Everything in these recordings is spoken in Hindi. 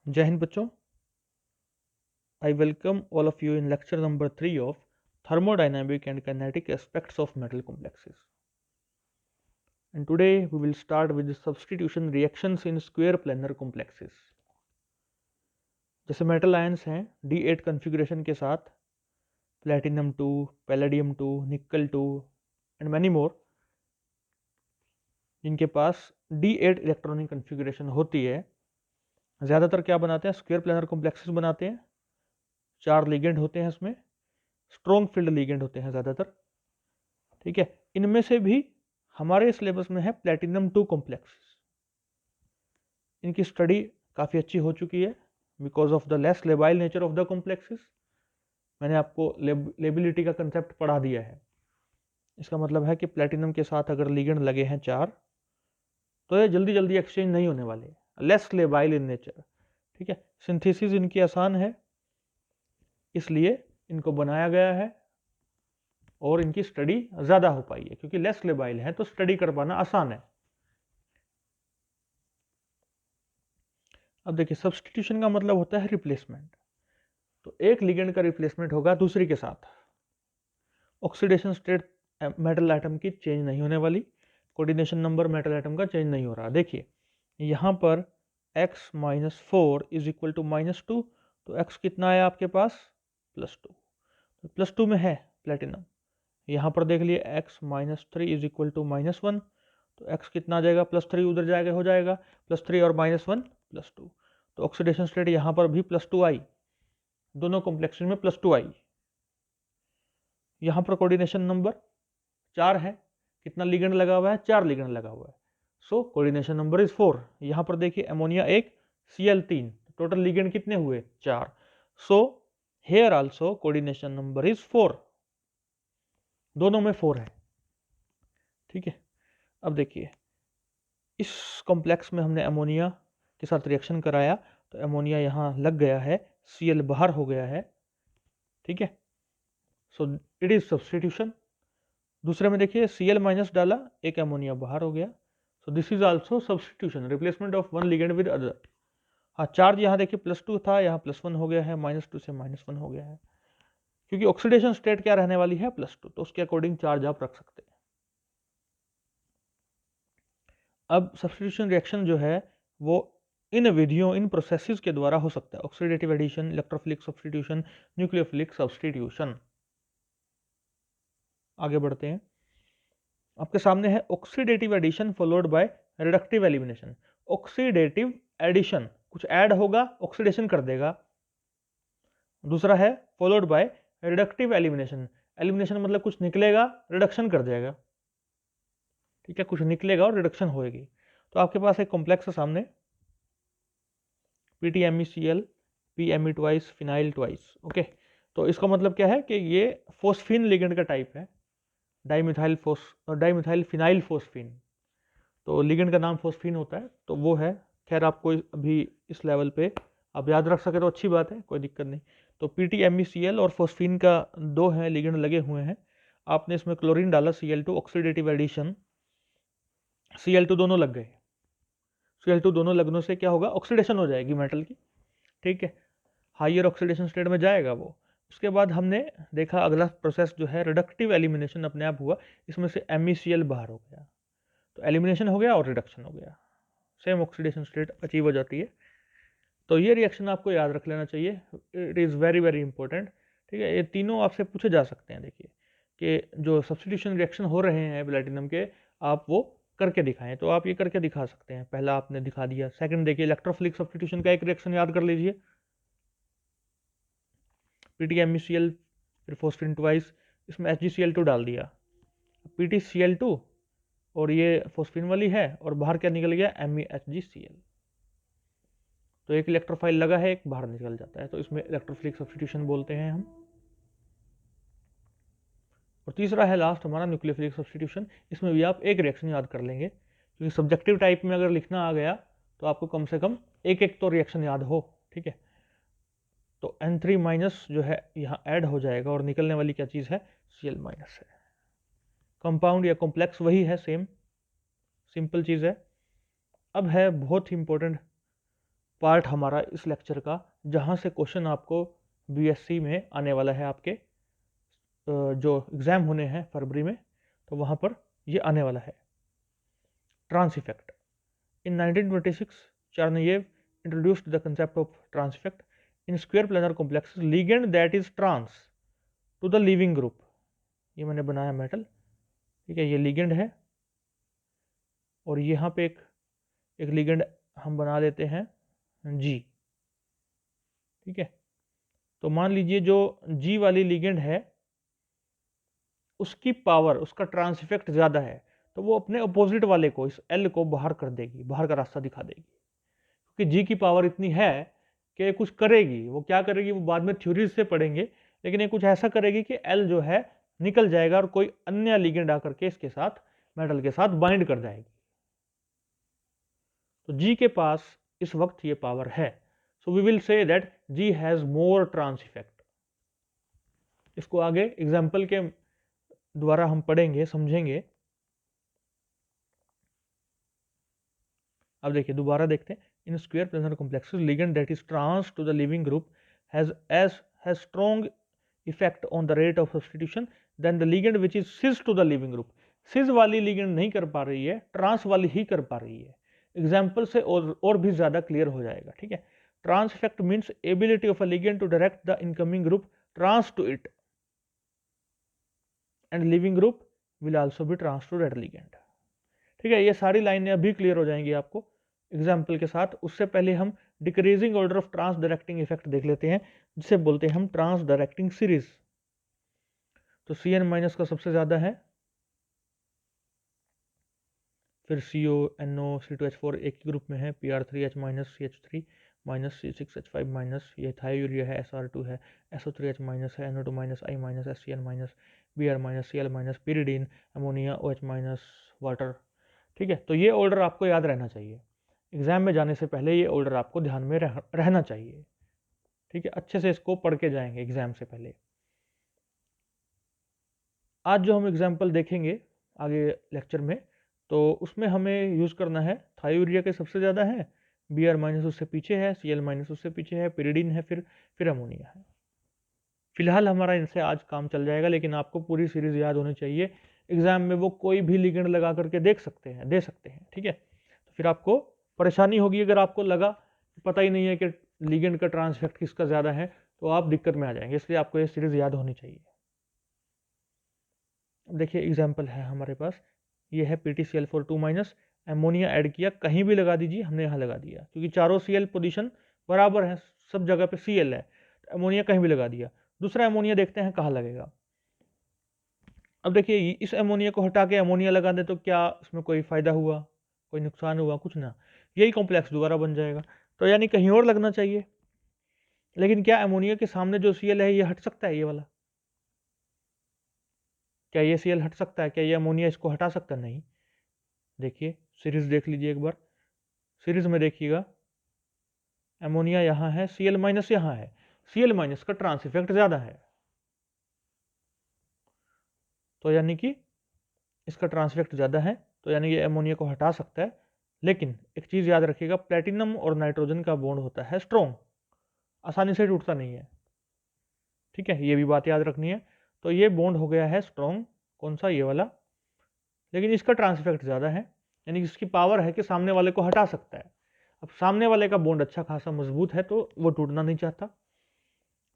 जय हिंद बच्चों। I welcome all of you in lecture number 3 of thermodynamic and kinetic aspects of metal complexes. And today we will start with the substitution reactions in square planar complexes. जैसे मेटल आयंस हैं D8 कॉन्फ़िगरेशन के साथ प्लेटिनम 2, पैलेडियम 2, निकल 2 एंड मैनी मोर, जिनके पास D8 इलेक्ट्रॉनिक कॉन्फ़िगरेशन होती है, ज़्यादातर क्या बनाते हैं? स्क्वायर प्लानर कॉम्प्लेक्सेस बनाते हैं। 4 लिगेंड होते हैं, इसमें स्ट्रॉन्ग फील्ड लिगेंड होते हैं ज़्यादातर। ठीक है, इनमें से भी हमारे सिलेबस में है प्लेटिनम 2 कॉम्प्लेक्स। इनकी स्टडी काफ़ी अच्छी हो चुकी है because of the less labile nature of the complexes. मैंने आपको लेबिलिटी का कंसेप्ट पढ़ा दिया है। इसका मतलब है कि प्लेटिनम के साथ अगर लिगेंड लगे हैं 4 तो ये जल्दी जल्दी एक्सचेंज नहीं होने वाले, लेस लेबाइल इन नेचर। ठीक है, सिंथेसिस इनकी आसान है, इसलिए इनको बनाया गया है और इनकी स्टडी ज़्यादा हो पाई है, क्योंकि लेस लेबाइल है तो स्टडी कर पाना आसान है। अब देखिए, सब्स्टिट्यूशन का मतलब होता है रिप्लेसमेंट। तो एक लिगेंड का रिप्लेसमेंट होगा दूसरी के साथ। ऑक्सीडेशन स्टेट मेटल एटम की चेंज नहीं होने वाली, कोऑर्डिनेशन नंबर मेटल एटम का चेंज नहीं हो रहा। देखिए यहाँ पर x minus 4 is equal to minus 2, तो x कितना है आपके पास? प्लस 2। तो प्लस 2 में है प्लेटिनम। यहाँ पर देख लिए x minus 3 is equal to minus 1, तो x कितना आ जाएगा? प्लस 3 उधर जाएगा, हो जाएगा प्लस 3 और माइनस 1 प्लस 2। तो ऑक्सीडेशन स्टेट यहाँ पर भी प्लस 2 आई, दोनों कॉम्प्लेक्शन में प्लस 2 आई। यहाँ पर कोऑर्डिनेशन नंबर 4 है, कितना लिगेंड लगा हुआ है? 4 लिगेंड लगा हुआ है, सो कोऑर्डिनेशन नंबर इज 4। यहाँ पर देखिए अमोनिया 1, Cl 3, टोटल लिगेंड कितने हुए? 4। So here also coordination number is 4, दोनों में 4 है। ठीक है, अब देखिए इस कॉम्प्लेक्स में हमने अमोनिया के साथ रिएक्शन कराया तो अमोनिया यहाँ लग गया है, Cl बाहर हो गया है। ठीक है, सो इट इज सब्स्टिट्यूशन। दूसरे में देखिए Cl माइनस डाला, एक अमोनिया बाहर हो गया, so this is also substitution, replacement of one ligand with other. हाँ, चार्ज यहाँ देखिए प्लस 2 था, यहाँ प्लस 1 हो गया है, माइनस 2 से माइनस 1 हो गया है, क्योंकि ऑक्सीडेशन स्टेट क्या रहने वाली है? प्लस 2, तो उसके अकॉर्डिंग चार्ज आप रख सकते हैं। अब सब्स्टिट्यूशन रिएक्शन जो है वो इन विधियों, इन प्रोसेसेस के द्वारा हो सकता है। Oxidative addition, electrophilic substitution, nucleophilic substitution. आगे बढ़ते हैं, आपके सामने है oxidative addition followed by reductive elimination. Oxidative addition, कुछ ऐड होगा, ऑक्सीडेशन कर देगा। दूसरा है followed by reductive elimination. Elimination मतलब कुछ निकलेगा, रिडक्शन कर जाएगा। ठीक है, कुछ निकलेगा और रिडक्शन होएगी। तो आपके पास एक कॉम्प्लेक्स है सामने, PTMeCl, PMe twice, phenyl twice. Okay, तो इसका मतलब क्या है कि ये फोस्फीन लिगेंड का टाइप है, डाइमिथाइल फिनाइल फोस्फीन। तो लिगेंड का नाम फोस्फीन होता है, तो वो है। खैर आपको अभी इस लेवल पे आप याद रख सके तो अच्छी बात है, कोई दिक्कत नहीं। तो PTMeCl और फोस्फीन का 2 हैं लिगेंड लगे हुए हैं, आपने इसमें क्लोरीन डाला Cl2, ऑक्सीडेटिव एडिशन, Cl2 दोनों लग गए। Cl2 दोनों लगने से क्या होगा? ऑक्सीडेशन हो जाएगी मेटल की। ठीक है, हाइयर ऑक्सीडेशन स्टेट में जाएगा वो। उसके बाद हमने देखा अगला प्रोसेस जो है रिडक्टिव एलिमिनेशन अपने आप हुआ, इसमें से MECl बाहर हो गया, तो एलिमिनेशन हो गया और रिडक्शन हो गया, सेम ऑक्सीडेशन स्टेट अचीव हो जाती है। तो ये रिएक्शन आपको याद रख लेना चाहिए, it is very very important. ठीक है, ये तीनों आपसे पूछे जा सकते हैं। देखिए कि जो सब्स्टिट्यूशन रिएक्शन हो रहे हैं प्लेटिनम के, आप वो करके दिखाएं, तो आप ये करके दिखा सकते हैं। पहला आपने दिखा दिया। सेकंड देखिए, इलेक्ट्रोफिलिक सब्स्टिट्यूशन का एक रिएक्शन याद कर लीजिए, PTMeCl फिर फोस्फीन ट्वाइस, इसमें HgCl2 डाल दिया, PtCl2 और ये फोस्फीन वाली है, और बाहर क्या निकल गया? MEHgCl। तो एक इलेक्ट्रोफाइल लगा है, एक बाहर निकल जाता है, तो इसमें इलेक्ट्रोफिलिक सब्स्टिट्यूशन बोलते हैं हम। और तीसरा है लास्ट हमारा न्यूक्लियोफिलिक सब्स्टिट्यूशन। इसमें भी आप एक रिएक्शन याद कर लेंगे, क्योंकि सब्जेक्टिव टाइप में अगर लिखना आ गया तो आपको कम से कम एक एक तो रिएक्शन याद हो। ठीक है, तो N3 माइनस जो है यहाँ ऐड हो जाएगा और निकलने वाली क्या चीज़ है? Cl माइनस है। कंपाउंड या कॉम्प्लेक्स वही है, सेम सिंपल चीज़ है। अब है बहुत ही इंपॉर्टेंट पार्ट हमारा इस लेक्चर का, जहाँ से क्वेश्चन आपको बीएससी में आने वाला है, आपके जो एग्ज़ाम होने हैं फरवरी में, तो वहाँ पर ये आने वाला है। Trans effect. In 1926, Chernayev introduced the concept of trans effect in square planar complexes ligand that is trans to the leaving group। ये मैंने बनाया मेटल, ठीक है, ये लिगेंड है और यहाँ पे एक लिगेंड हम बना देते हैं जी, ठीक है। तो मान लीजिए जो जी वाली लिगेंड है उसकी पावर, उसका ट्रांस इफेक्ट ज़्यादा है, तो वो अपने अपोजिट वाले को, इस एल को बाहर कर देगी, बाहर का रास्ता दिखा देगी, क्योंकि जी की पावर इतनी है कि कुछ करेगी। वो क्या करेगी वो बाद में थ्योरीज से पढ़ेंगे, लेकिन ये कुछ ऐसा करेगी कि एल जो है निकल जाएगा और कोई अन्य लिगेंड आकर के इसके साथ, मेटल के साथ बाइंड कर जाएगी। तो जी के पास इस वक्त ये पावर है, so we will say that G has more trans effect. इसको आगे एग्जाम्पल के द्वारा हम पढ़ेंगे, समझेंगे। अब देखिए दोबारा देखते हैं। In square planar complexes ligand that is trans to the leaving group has strong effect on the rate of substitution than the ligand which is cis to the leaving group. Cis वाली लिगेंड नहीं कर पा रही है, ट्रांस वाली ही कर पा रही है। एग्जाम्पल से और भी ज्यादा क्लियर हो जाएगा, ठीक है। Trans effect means ability of a ligand to direct the incoming group trans to it and leaving group will also be trans to that ligand, ठीक है। ये सारी लाइनें अभी क्लियर हो जाएंगी आपको एग्जाम्पल के साथ। उससे पहले हम decreasing order of trans directing effect देख लेते हैं, जिसे बोलते हैं हम ट्रांस डायरेक्टिंग सीरीज। तो Cn माइनस का सबसे ज्यादा है, फिर CO, NO, C2H4 एक ही ग्रुप में है, Pr3H minus, CH3 minus, C6H5 minus, ये थायोयूरिया है, SR2 है, SO3H माइनस है, NO2 minus, I minus, SCN minus, Br minus, Cl minus, pyridine, ammonia, OH minus, water, ठीक है। तो ये ऑर्डर आपको याद रहना चाहिए, एग्जाम में जाने से पहले ये ऑर्डर आपको ध्यान में रहना चाहिए, ठीक है। अच्छे से इसको पढ़ के जाएंगे एग्जाम से पहले। आज जो हम एग्जाम्पल देखेंगे आगे लेक्चर में, तो उसमें हमें यूज करना है थायोयूरिया के सबसे ज्यादा है, Br माइनस उससे पीछे है, Cl माइनस उससे पीछे है, pyridine है, फिर अमोनिया है। फिलहाल हमारा इनसे आज काम चल जाएगा, लेकिन आपको पूरी सीरीज याद होनी चाहिए। एग्जाम में वो कोई भी लिगेंड लगा करके दे सकते हैं, ठीक है। तो फिर आपको परेशानी होगी अगर आपको लगा पता ही नहीं है कि लिगेंड का ट्रांस इफेक्ट किसका ज़्यादा है, तो आप दिक्कत में आ जाएंगे। इसलिए आपको ये सीरीज याद होनी चाहिए। अब देखिए एग्जाम्पल है हमारे पास, ये है PtCl4 माइनस, एमोनिया ऐड किया, कहीं भी लगा दीजिए, हमने यहाँ लगा दिया क्योंकि चारों Cl पोजीशन बराबर है, सब जगह पे Cl है, तो एमोनिया कहीं भी लगा दिया। दूसरा एमोनिया देखते हैं कहाँ लगेगा। अब देखिए इस एमोनिया को हटा के एमोनिया लगा दे तो क्या इसमें कोई फायदा हुआ, कोई नुकसान हुआ? कुछ ना, यही कॉम्प्लेक्स दोबारा बन जाएगा। तो यानी कहीं और लगना चाहिए। लेकिन क्या एमोनिया के सामने जो Cl है ये हट सकता है? ये वाला, क्या ये Cl हट सकता है? क्या ये अमोनिया इसको हटा सकता है? नहीं। देखिए सीरीज देख लीजिए एक बार, सीरीज में देखिएगा एमोनिया यहाँ है, Cl माइनस यहाँ है, Cl माइनस का ट्रांस इफेक्ट ज्यादा है, तो यानी कि इसका ट्रांस इफेक्ट ज्यादा है, तो यानी ये एमोनिया को हटा सकता है। लेकिन एक चीज याद रखिएगा, प्लेटिनम और नाइट्रोजन का बॉन्ड होता है स्ट्रॉन्ग, आसानी से टूटता नहीं है, ठीक है। ये भी बात याद रखनी है। तो ये बॉन्ड हो गया है स्ट्रॉन्ग, कौन सा? ये वाला, लेकिन इसका ट्रांस इफेक्ट ज्यादा है, यानी इसकी पावर है कि सामने वाले को हटा सकता है। अब सामने वाले का बॉन्ड अच्छा खासा मजबूत है, तो वो टूटना नहीं चाहता।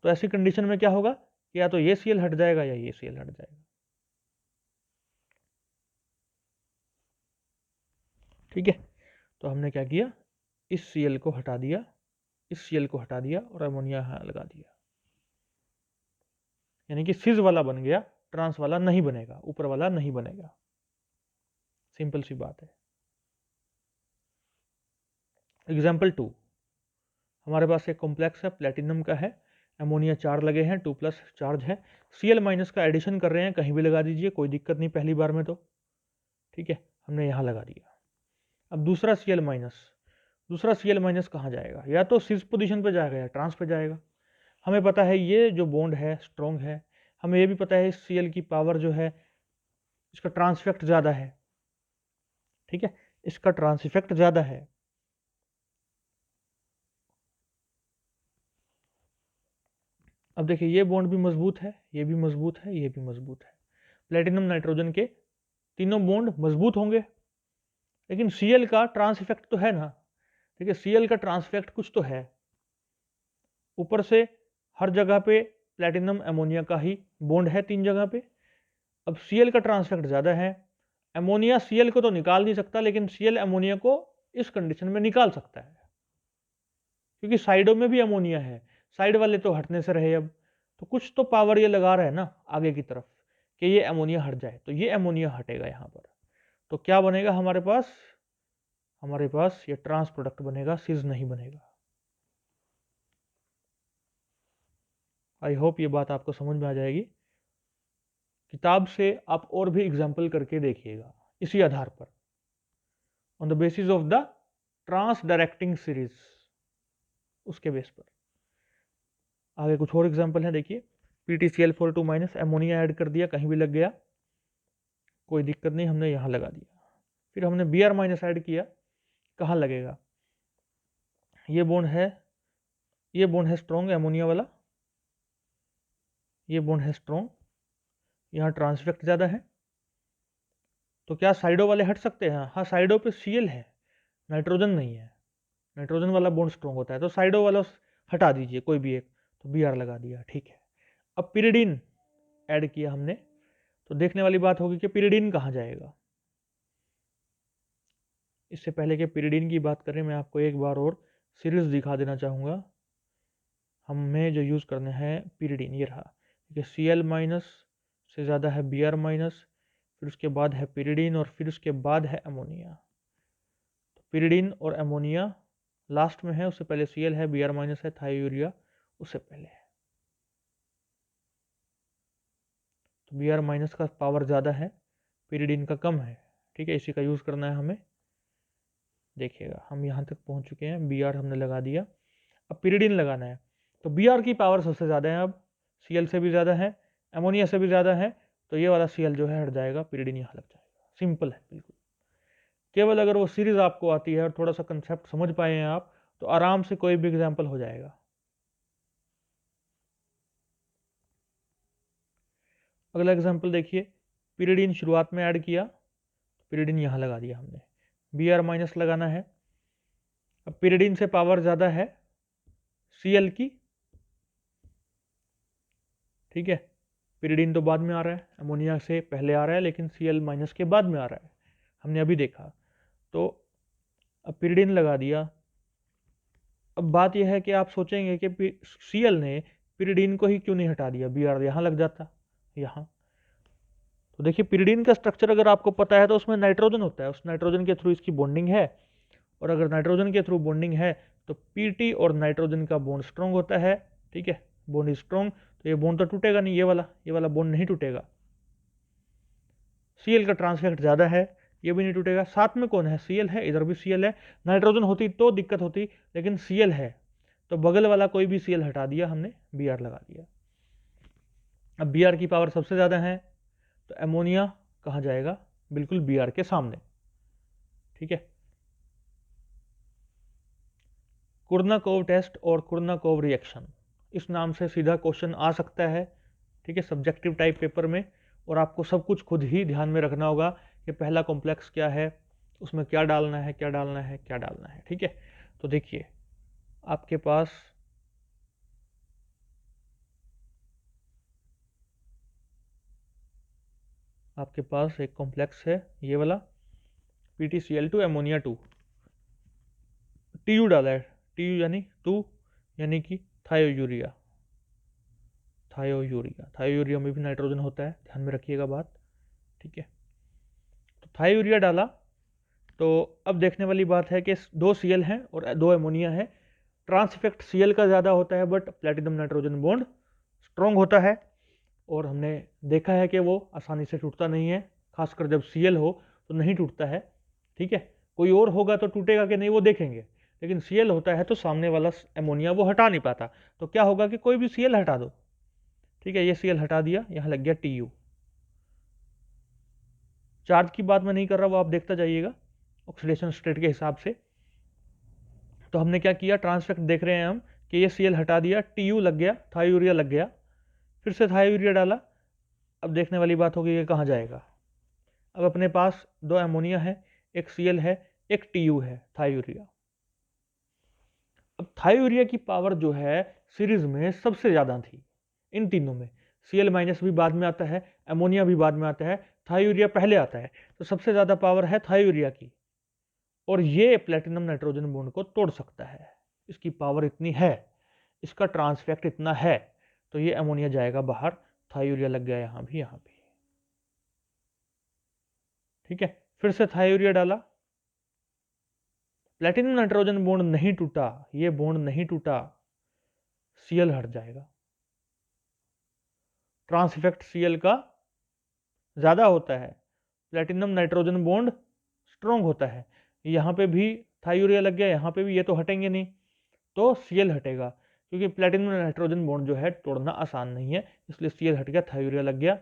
तो ऐसी कंडीशन में क्या होगा कि या तो ये Cl हट जाएगा या ये Cl हट जाएगा, ठीक है। तो हमने क्या किया, इस Cl को हटा दिया, इस Cl को हटा दिया और अमोनिया यहाँ लगा दिया, यानी कि सिज वाला बन गया, ट्रांस वाला नहीं बनेगा, ऊपर वाला नहीं बनेगा। सिंपल सी बात है। एग्जाम्पल 2, हमारे पास एक कॉम्प्लेक्स है, प्लेटिनम का है, अमोनिया 4 लगे हैं, 2 प्लस चार्ज है, Cl माइनस का एडिशन कर रहे हैं, कहीं भी लगा दीजिए, कोई दिक्कत नहीं पहली बार में तो, ठीक है। हमने यहाँ लगा दिया। अब दूसरा Cl माइनस कहाँ जाएगा? या तो सिस पोजीशन पे जाएगा या ट्रांस पे जाएगा। हमें पता है ये जो बॉन्ड है स्ट्रॉन्ग है, हमें ये भी पता है Cl की पावर जो है, इसका ट्रांस इफेक्ट ज़्यादा है, ठीक है, इसका ट्रांस इफेक्ट ज़्यादा है। अब देखिए ये बॉन्ड भी मजबूत है, ये भी मजबूत है, ये भी मजबूत है। प्लेटिनम नाइट्रोजन के तीनों बॉन्ड मजबूत होंगे, लेकिन Cl का ट्रांस इफेक्ट तो है ना। ठीक है, Cl का ट्रांस इफेक्ट कुछ तो है। ऊपर से हर जगह पे प्लेटिनम अमोनिया का ही बॉन्ड है, 3 जगह पे। अब Cl का ट्रांस इफेक्ट ज़्यादा है। अमोनिया Cl को तो निकाल नहीं सकता, लेकिन Cl अमोनिया को इस कंडीशन में निकाल सकता है, क्योंकि साइडों में भी अमोनिया है। साइड वाले तो हटने से रहे अब, तो कुछ तो पावर ये लगा रहा है ना आगे की तरफ कि ये अमोनिया हट जाए, तो ये अमोनिया हटेगा यहाँ पर। तो क्या बनेगा हमारे पास? हमारे पास ये ट्रांस प्रोडक्ट बनेगा, सिज नहीं बनेगा। आई होप ये बात आपको समझ में आ जाएगी। किताब से आप और भी एग्जाम्पल करके देखिएगा इसी आधार पर, on the basis of the trans directing series, उसके बेस पर। आगे कुछ और एग्जाम्पल है, देखिए। PtCl42 माइनस अमोनिया ऐड कर दिया, कहीं भी लग गया कोई दिक्कत नहीं, हमने यहाँ लगा दिया। फिर हमने Br माइनस ऐड किया, कहाँ लगेगा? ये बॉन्ड है, ये बॉन्ड है स्ट्रॉन्ग अमोनिया वाला, ये बॉन्ड है स्ट्रॉन्ग, यहाँ ट्रांस इफेक्ट ज़्यादा है, तो क्या साइडों वाले हट सकते हैं? हाँ, साइडों पे Cl है, नाइट्रोजन नहीं है। नाइट्रोजन वाला बॉन्ड स्ट्रॉन्ग होता है, तो साइडों वाला हटा दीजिए कोई भी एक, तो Br लगा दिया, ठीक है। अब पिरिडीन ऐड किया हमने, तो देखने वाली बात होगी कि पिरिडीन कहाँ जाएगा। इससे पहले कि पिरिडीन की बात करें, मैं आपको एक बार और सीरीज दिखा देना चाहूँगा। हमें जो यूज़ करना है पिरिडीन, ये रहा। देखिए Cl माइनस से ज़्यादा है Br माइनस, फिर उसके बाद है पिरिडीन, और फिर उसके बाद है अमोनिया। तो पिरिडीन और अमोनिया लास्ट में है, उससे पहले Cl है, Br माइनस है, थायोयूरिया उससे पहले है। तो Br माइनस का पावर ज़्यादा है, पिरिडीन का कम है, ठीक है। इसी का यूज़ करना है हमें। देखिएगा हम यहाँ तक पहुँच चुके हैं, Br हमने लगा दिया, अब पिरिडीन लगाना है। तो Br की पावर सबसे ज़्यादा है, अब Cl से भी ज़्यादा है, अमोनिया से भी ज़्यादा है, तो ये वाला Cl जो है हट जाएगा, पिरिडीन यहाँ लग जाएगा। सिंपल है बिल्कुल। केवल अगर वो सीरीज आपको आती है और थोड़ा सा कंसेप्ट समझ पाए हैं आप, तो आराम से कोई भी एग्जाम्पल हो जाएगा। अगला एग्जाम्पल देखिए, पिरिडीन शुरुआत में ऐड किया, पिरिडीन यहाँ लगा दिया हमने, Br माइनस लगाना है। अब पिरिडीन से पावर ज़्यादा है Cl की, ठीक है। पिरिडीन तो बाद में आ रहा है, अमोनिया से पहले आ रहा है, लेकिन Cl माइनस के बाद में आ रहा है, हमने अभी देखा। तो अब पिरिडीन लगा दिया। अब बात यह है कि आप सोचेंगे कि Cl ने पिरिडीन को ही क्यों नहीं हटा दिया, Br यहाँ लग जाता यहाँ। तो देखिए पिरिडीन का स्ट्रक्चर अगर आपको पता है, तो उसमें नाइट्रोजन होता है, उस नाइट्रोजन के थ्रू इसकी बॉन्डिंग है, और अगर नाइट्रोजन के थ्रू बॉन्डिंग है तो Pt और नाइट्रोजन का बॉन्ड स्ट्रॉन्ग होता है, ठीक है। बॉन्ड इज स्ट्रॉन्ग, तो ये बॉन्ड तो टूटेगा नहीं, ये वाला बॉन्ड नहीं टूटेगा। Cl का ट्रांसफेक्ट ज़्यादा है, ये भी नहीं टूटेगा। साथ में कौन है? Cl है, इधर भी Cl है। नाइट्रोजन होती तो दिक्कत होती, लेकिन Cl है, तो बगल वाला कोई भी Cl हटा दिया हमने, Br लगा दिया। अब Br की पावर सबसे ज़्यादा है, तो अमोनिया कहाँ जाएगा? बिल्कुल Br के सामने, ठीक है। कुर्नाकोव टेस्ट और कुर्नाकोव रिएक्शन, इस नाम से सीधा क्वेश्चन आ सकता है, ठीक है, सब्जेक्टिव टाइप पेपर में। और आपको सब कुछ खुद ही ध्यान में रखना होगा कि पहला कॉम्प्लेक्स क्या है, उसमें क्या डालना है, क्या डालना है, क्या डालना है, ठीक है। तो देखिए आपके पास एक कॉम्प्लेक्स है, ये वाला PtCl2 अमोनिया 2, Tu डाला है, Tu यानी 2 यानी कि थायोयूरिया। थायोयूरिया में भी नाइट्रोजन होता है, ध्यान में रखिएगा बात, ठीक है। तो थायोयूरिया डाला, तो अब देखने वाली बात है कि 2 Cl हैं और 2 अमोनिया है। ट्रांस इफेक्ट Cl का ज़्यादा होता है, but platinum nitrogen bond strong होता है, और हमने देखा है कि वो आसानी से टूटता नहीं है, खासकर जब Cl हो तो नहीं टूटता है, ठीक है। कोई और होगा तो टूटेगा कि नहीं वो देखेंगे, लेकिन Cl होता है तो सामने वाला अमोनिया वो हटा नहीं पाता। तो क्या होगा कि कोई भी Cl हटा दो, ठीक है। ये Cl हटा दिया, यहाँ लग गया Tu। चार्ज की बात मैं नहीं कर रहा, वो आप देखता जाइएगा ऑक्सीडेशन स्टेट के हिसाब से। तो हमने क्या किया, ट्रांसफेक्ट देख रहे हैं हम कि ये Cl हटा दिया, TU लग गया, थायोरिया लग गया, फिर से थायोरिया डाला। अब देखने वाली बात होगी कि कहाँ जाएगा। अब अपने पास 2 अमोनिया है, एक Cl है, एक TU है, थायोरिया। अब थायोरिया की पावर जो है सीरीज में सबसे ज़्यादा थी इन तीनों में। Cl माइनस भी बाद में आता है, अमोनिया भी बाद में आता है, थायोरिया पहले आता है। तो सबसे ज़्यादा पावर है थायोरिया की, और ये प्लेटिनम नाइट्रोजन बॉन्ड को तोड़ सकता है। इसकी पावर इतनी है, इसका ट्रांसफेक्ट इतना है, तो ये अमोनिया जाएगा बाहर, थायोरिया लग गया यहाँ भी, यहाँ भी। ठीक है, फिर से थायोरिया डाला, प्लेटिनम नाइट्रोजन बॉन्ड नहीं टूटा, ये बॉन्ड नहीं टूटा, Cl हट जाएगा। ट्रांस इफेक्ट Cl का ज़्यादा होता है, प्लेटिनम नाइट्रोजन बॉन्ड स्ट्रॉन्ग होता है। यहाँ पे भी थायोरिया लग गया, यहाँ पे भी, ये तो हटेंगे नहीं, तो Cl हटेगा, क्योंकि प्लेटिनम नाइट्रोजन बॉन्ड जो है तोड़ना आसान नहीं है, इसलिए Cl हट गया, थायोरिया लग गया।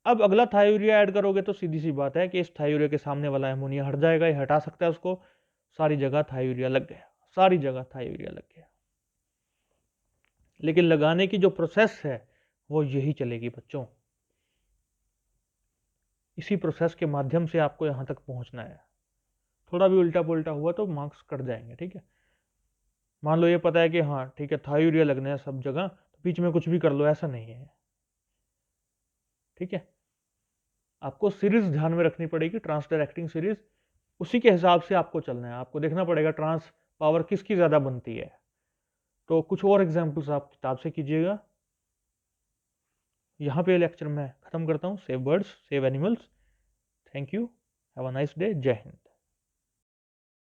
अब अगला थायोरिया ऐड करोगे तो सीधी सी बात है कि इस थायोरिया के सामने वाला अमोनिया हट जाएगा, ये हटा सकता है उसको, सारी जगह थायोरिया लग गया, सारी जगह थायोरिया लग गया। लेकिन लगाने की जो प्रोसेस है वो यही चलेगी बच्चों, इसी प्रोसेस के माध्यम से आपको यहाँ तक पहुँचना है। थोड़ा भी उल्टा पुल्टा हुआ तो मार्क्स कट जाएंगे। ठीक है, मान लो ये पता है कि हाँ ठीक है थायोरिया लगना है सब जगह, तो बीच में कुछ भी कर लो, ऐसा नहीं है। ठीक है, आपको सीरीज ध्यान में रखनी पड़ेगी, ट्रांस डायरेक्टिंग सीरीज, उसी के हिसाब से आपको चलना है। आपको देखना पड़ेगा ट्रांस पावर किसकी ज़्यादा बनती है। तो कुछ और एग्जाम्पल्स आप किताब से कीजिएगा। यहाँ पे लेक्चर मैं ख़त्म करता हूँ। Save birds, save animals. Thank you, have a nice day, जय हिंद।